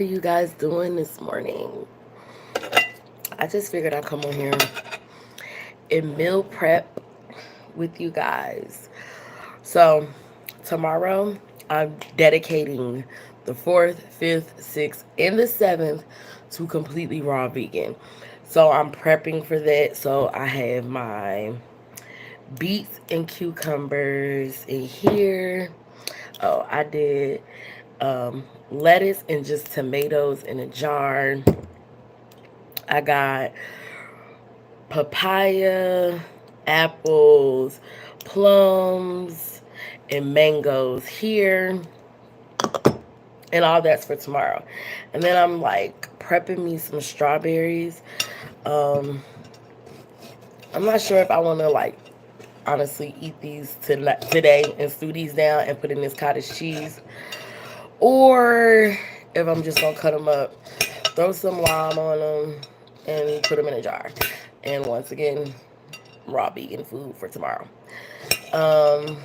You guys doing this morning? I just figured I'd come on here and meal prep with you guys. So, tomorrow I'm dedicating the 4th, 5th, 6th, and the 7th to completely raw vegan. So, I'm prepping for that. So, I have my beets and cucumbers in here. Oh, I did lettuce and just tomatoes in a jar. I got papaya, apples, plums, and mangoes here. And all that's for tomorrow. And then I'm like prepping me some strawberries. Um, I'm not sure if I want to like honestly eat these today and stew these down and put in this cottage cheese, or if I'm just gonna cut them up, throw some lime on them, and put them in a jar. And once again, raw vegan food for tomorrow. Um,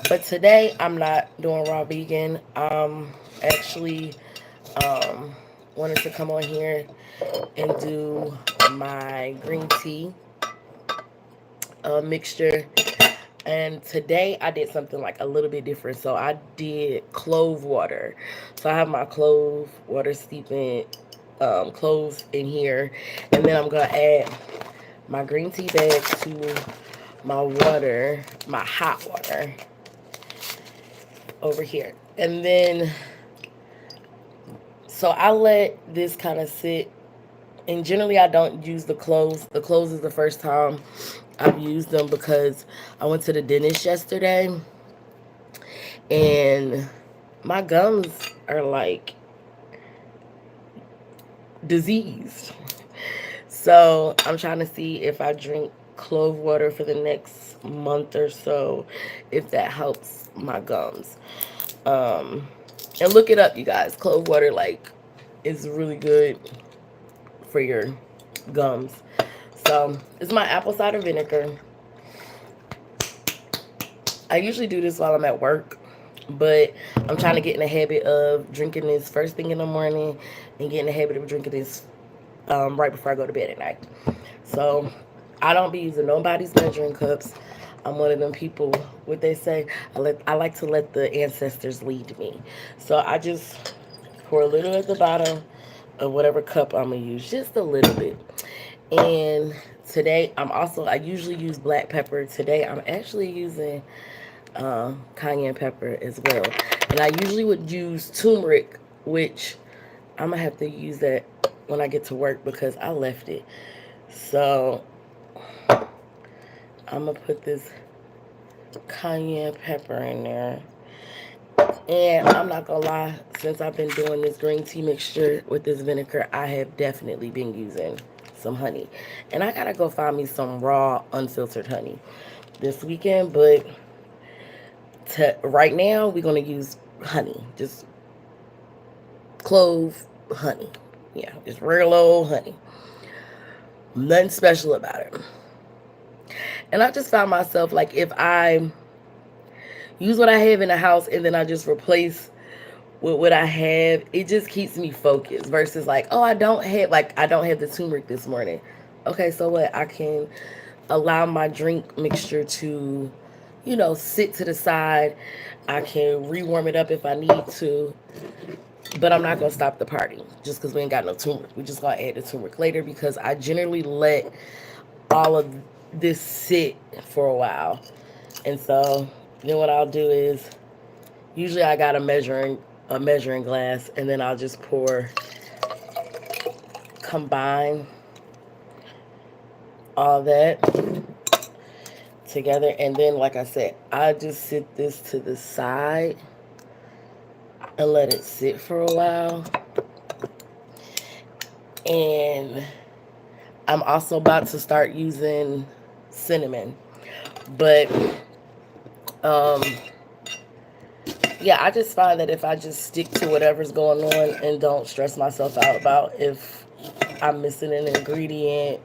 but today I'm not doing raw vegan. Actually um, wanted to come on here and do my green tea mixture. And today I did something like a little bit different. So I did clove water. So I have my clove water steeping cloves in here. And then I'm going to add my green tea bag to my water, my hot water over here. And then, so I let this kind of sit. And generally, I don't use the cloves. The cloves is the first time I've used them because I went to the dentist yesterday and my gums are like diseased. So I'm trying to see if I drink clove water for the next month or so, if that helps my gums. Um, and look it up, you guys. Clove water, like, is really good for your gums. So it's my apple cider vinegar. I usually do this while I'm at work, but I'm trying to get in the habit of drinking this first thing in the morning and get in the habit of drinking this right before I go to bed at night. So I don't be using nobody's measuring cups. I'm one of them people. What they say, I like to let the ancestors lead me. So I just pour a little at the bottom of whatever cup I'm gonna use, just a little bit. And today I usually use black pepper. Today I'm actually using cayenne pepper as well. And I usually would use turmeric, which I'm gonna have to use that when I get to work because I left it. So I'm gonna put this cayenne pepper in there. And I'm not gonna lie, since I've been doing this green tea mixture with this vinegar, I have definitely been using some honey. And I gotta go find me some raw, unfiltered honey this weekend. But right now, we're gonna use honey, just clove honey. Yeah, just real old honey. Nothing special about it. And I just found myself like if I use what I have in the house and then I just replace with what I have, it just keeps me focused versus like, oh, I don't have the turmeric this morning. Okay, so what? I can allow my drink mixture to, sit to the side. I can rewarm it up if I need to, but I'm not gonna stop the party just because we ain't got no turmeric. We just gonna add the turmeric later because I generally let all of this sit for a while. And so then what I'll do is usually I got a measuring glass and then I'll just combine all that together, and then like I said, I just sit this to the side and let it sit for a while. And I'm also about to start using cinnamon. But um yeah, I just find that if I just stick to whatever's going on and don't stress myself out about if I'm missing an ingredient,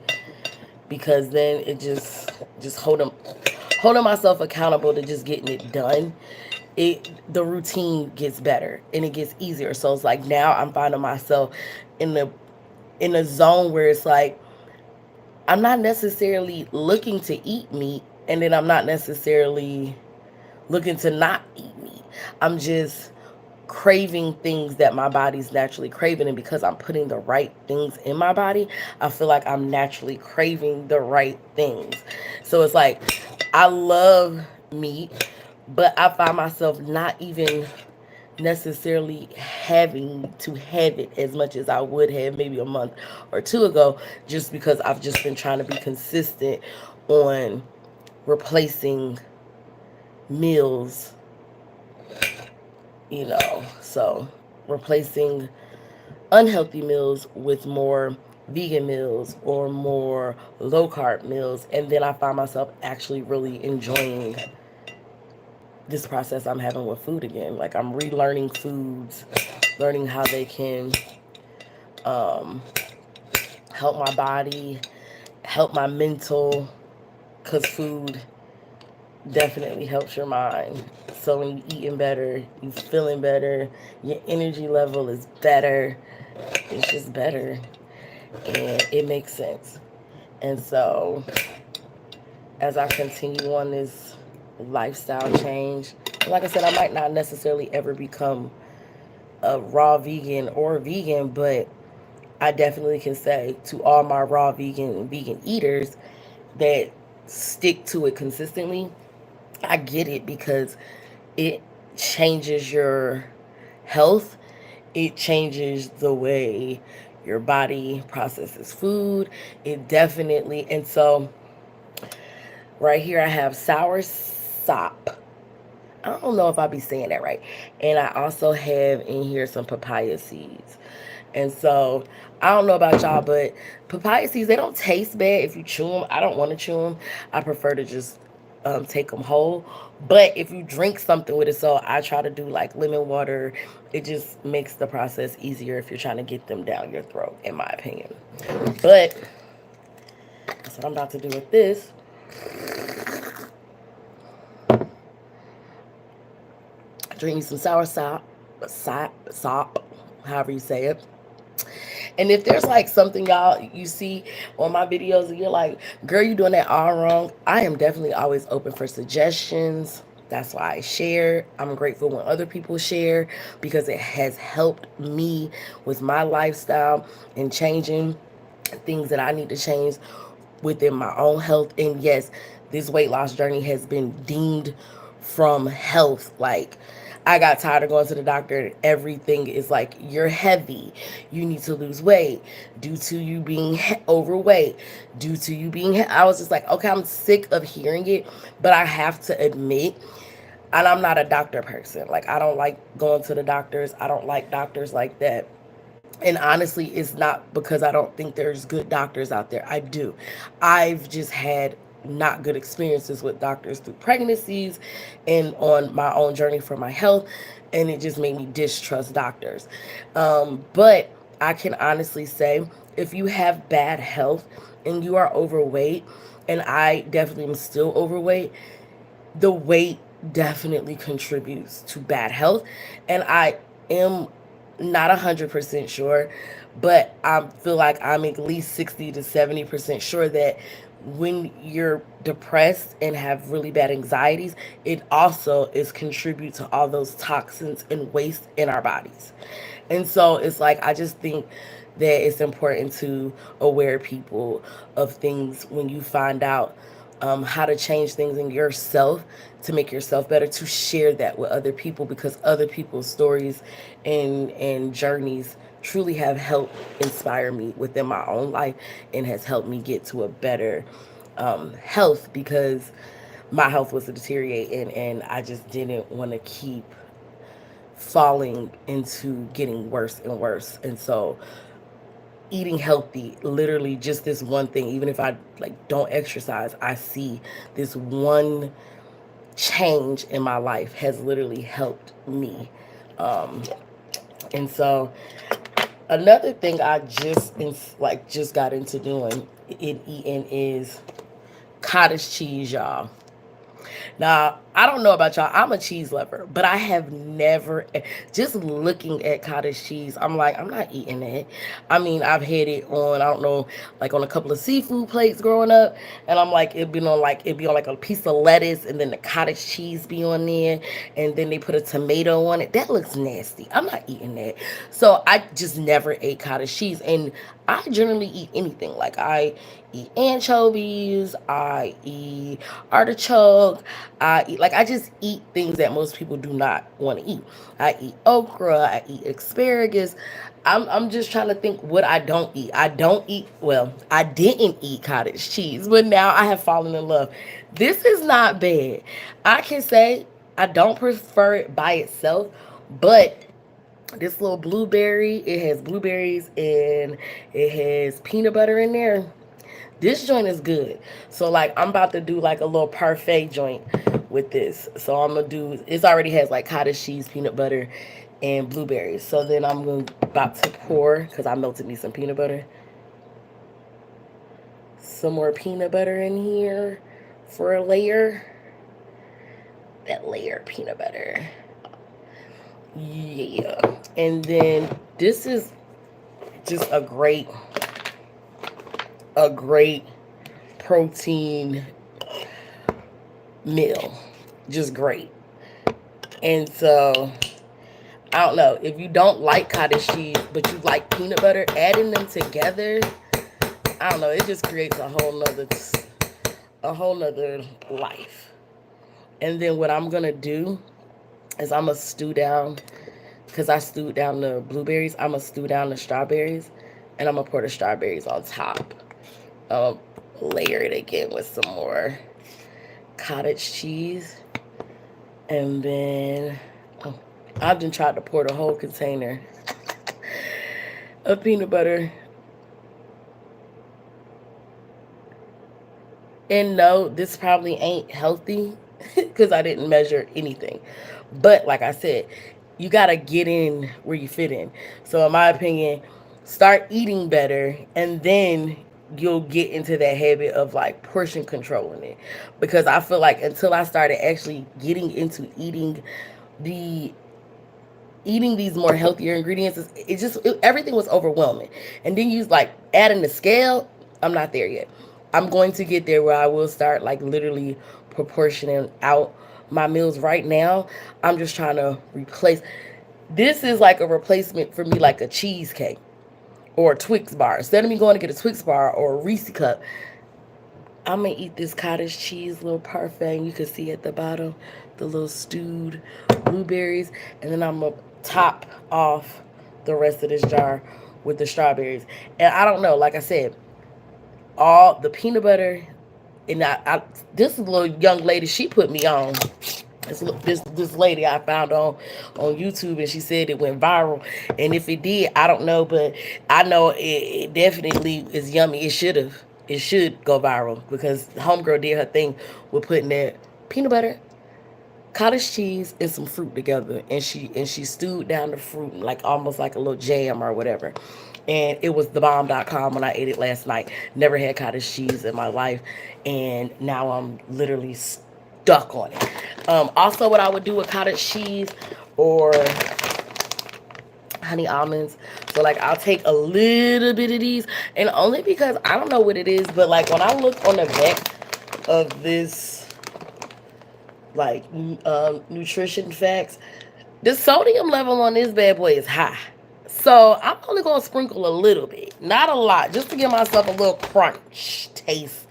because then it just holding myself accountable to just getting it done the routine gets better and it gets easier. So it's like now I'm finding myself in the in a zone where it's like I'm not necessarily looking to eat meat, and then I'm not necessarily looking to not eat meat. I'm just craving things that my body's naturally craving, and because I'm putting the right things in my body, I feel like I'm naturally craving the right things. So it's like I love meat, but I find myself not even necessarily having to have it as much as I would have maybe a month or two ago, just because I've just been trying to be consistent on replacing meals, so replacing unhealthy meals with more vegan meals or more low carb meals. And then I find myself actually really enjoying this process I'm having with food again. Like I'm relearning foods, learning how they can um, help my body, help my mental, because food definitely helps your mind. So when you eating better, you feeling better, your energy level is better. It's just better, and it makes sense. And so as I continue on this lifestyle change, like I said, I might not necessarily ever become a raw vegan or vegan, but I definitely can say to all my raw vegan and vegan eaters that stick to it consistently, I get it, because it changes your health. It changes the way your body processes food. It definitely, and so right here I have sour sop. I don't know if I'll be saying that right. And I also have in here some papaya seeds. And so I don't know about y'all, but papaya seeds, they don't taste bad if you chew them. I don't want to chew them. I prefer to just take them whole. But if you drink something with it, so I try to do like lemon water. It just makes the process easier if you're trying to get them down your throat, in my opinion. But that's what I'm about to do with this. Drink me some sour sop, however you say it. And if there's like something y'all you see on my videos and you're like, girl, you doing that all wrong, I am definitely always open for suggestions. That's why I share. I'm grateful when other people share, because it has helped me with my lifestyle and changing things that I need to change within my own health. And yes, this weight loss journey has been deemed from health. Like, I got tired of going to the doctor and everything is like, you're heavy, you need to lose weight due to you being overweight, due to you being I was just like, okay, I'm sick of hearing it. But I have to admit, and I'm not a doctor person, like I don't like going to the doctors, I don't like doctors like that. And honestly, it's not because I don't think there's good doctors out there. I do. I've just had not good experiences with doctors through pregnancies and on my own journey for my health, and it just made me distrust doctors. But I can honestly say, if you have bad health and you are overweight, and I definitely am still overweight, the weight definitely contributes to bad health. And I am not 100% sure, but I feel like I'm at least 60 to 70% sure that when you're depressed and have really bad anxieties, it also is contribute to all those toxins and waste in our bodies. And so it's like, I just think that it's important to aware people of things when you find out how to change things in yourself to make yourself better, to share that with other people, because other people's stories and journeys truly have helped inspire me within my own life, and has helped me get to a better health, because my health was deteriorating and I just didn't want to keep falling into getting worse and worse. And so eating healthy, literally just this one thing, even if I like don't exercise, I see this one change in my life has literally helped me. um and so another thing I just got into doing in eating is cottage cheese, y'all. Now, I don't know about y'all. I'm a cheese lover, but I have never, just looking at cottage cheese, I'm like, I'm not eating that. I mean, I've had it on, I don't know, like on a couple of seafood plates growing up, and I'm like, it'd be on like a piece of lettuce, and then the cottage cheese be on there, and then they put a tomato on it. That looks nasty. I'm not eating that. So I just never ate cottage cheese, and I generally eat anything. Like I eat anchovies, I eat artichoke, I eat like I just eat things that most people do not want to eat. I eat okra, I eat asparagus. I'm just trying to think what I don't eat. I don't eat well, I didn't eat cottage cheese, but now I have fallen in love. This is not bad. I can say I don't prefer it by itself, but this little blueberry, it has blueberries and it has peanut butter in there. This joint is good. So like I'm about to do like a little parfait joint with this. So I'm gonna do, it already has like cottage cheese, peanut butter, and blueberries. So then I'm about to pour, because I melted me some peanut butter, some more peanut butter in here for a layer. That layer of peanut butter. Yeah. And then this is just a great protein meal. Just great. And so I don't know, if you don't like cottage cheese but you like peanut butter, adding them together, I don't know, it just creates a whole nother life. And then what I'm gonna do is I'm gonna stew down, because I stewed down the blueberries, I'm gonna stew down the strawberries, and I'm gonna pour the strawberries on top. Layer it again with some more cottage cheese, and then I've been trying to pour the whole container of peanut butter. And no, this probably ain't healthy because I didn't measure anything. But like I said, you got to get in where you fit in. So, in my opinion, start eating better, and then you'll get into that habit of like portion controlling it. Because I feel like until I started actually getting into the eating these more healthier ingredients, everything was overwhelming. And then you like adding the scale. I'm not there yet. I'm going to get there where I will start like literally proportioning out my meals. Right now, I'm just trying to replace. This is like a replacement for me, like a cheesecake or a Twix bar. Instead of me going to get a Twix bar or a Reese cup, I'm gonna eat this cottage cheese little parfait. You can see at the bottom the little stewed blueberries, and then I'm gonna top off the rest of this jar with the strawberries. And I don't know, like I said, all the peanut butter, and this little young lady, she put me on. This lady I found on YouTube, and she said it went viral. And if it did, I don't know, but I know it definitely is yummy. It should go viral because homegirl did her thing with putting that peanut butter, cottage cheese, and some fruit together, and she stewed down the fruit like almost like a little jam or whatever. And it was thebomb.com when I ate it last night. Never had cottage cheese in my life, and now I'm literally stuck on it. Also, what I would do with cottage cheese or honey almonds. So like I'll take a little bit of these, and only because I don't know what it is, but like when I look on the back of this like nutrition facts, the sodium level on this bad boy is high. So I'm only gonna sprinkle a little bit, not a lot, just to give myself a little crunch taste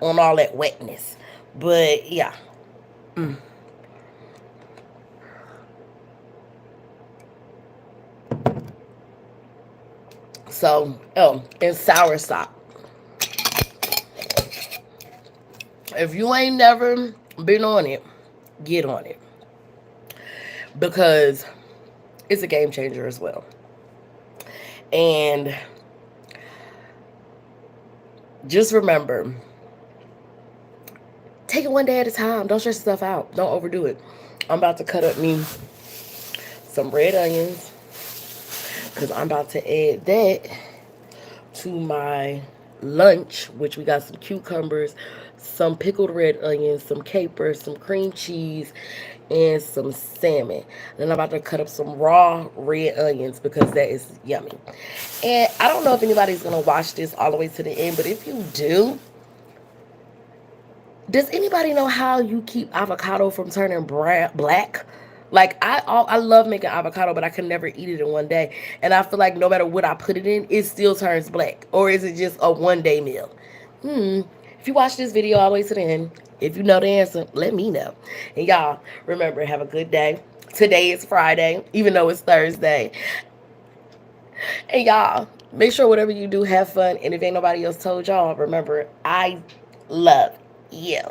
on all that wetness. But yeah. So, and sour sop. If you ain't never been on it, get on it. Because it's a game changer as well. And just remember, take it one day at a time. Don't stress yourself out. Don't overdo it. I'm about to cut up me some red onions, because I'm about to add that to my lunch, which we got some cucumbers, some pickled red onions, some capers, some cream cheese, and some salmon. Then I'm about to cut up some raw red onions because that is yummy. And I don't know if anybody's gonna watch this all the way to the end, but if you do, does anybody know how you keep avocado from turning black? Like I love making avocado, but I can never eat it in one day. And I feel like no matter what I put it in, it still turns black. Or is it just a 1 day meal? If you watch this video all the way to the end, if you know the answer, let me know. And y'all, remember, have a good day. Today is Friday, even though it's Thursday. And y'all, make sure whatever you do, have fun. And if ain't nobody else told y'all, remember, I love you.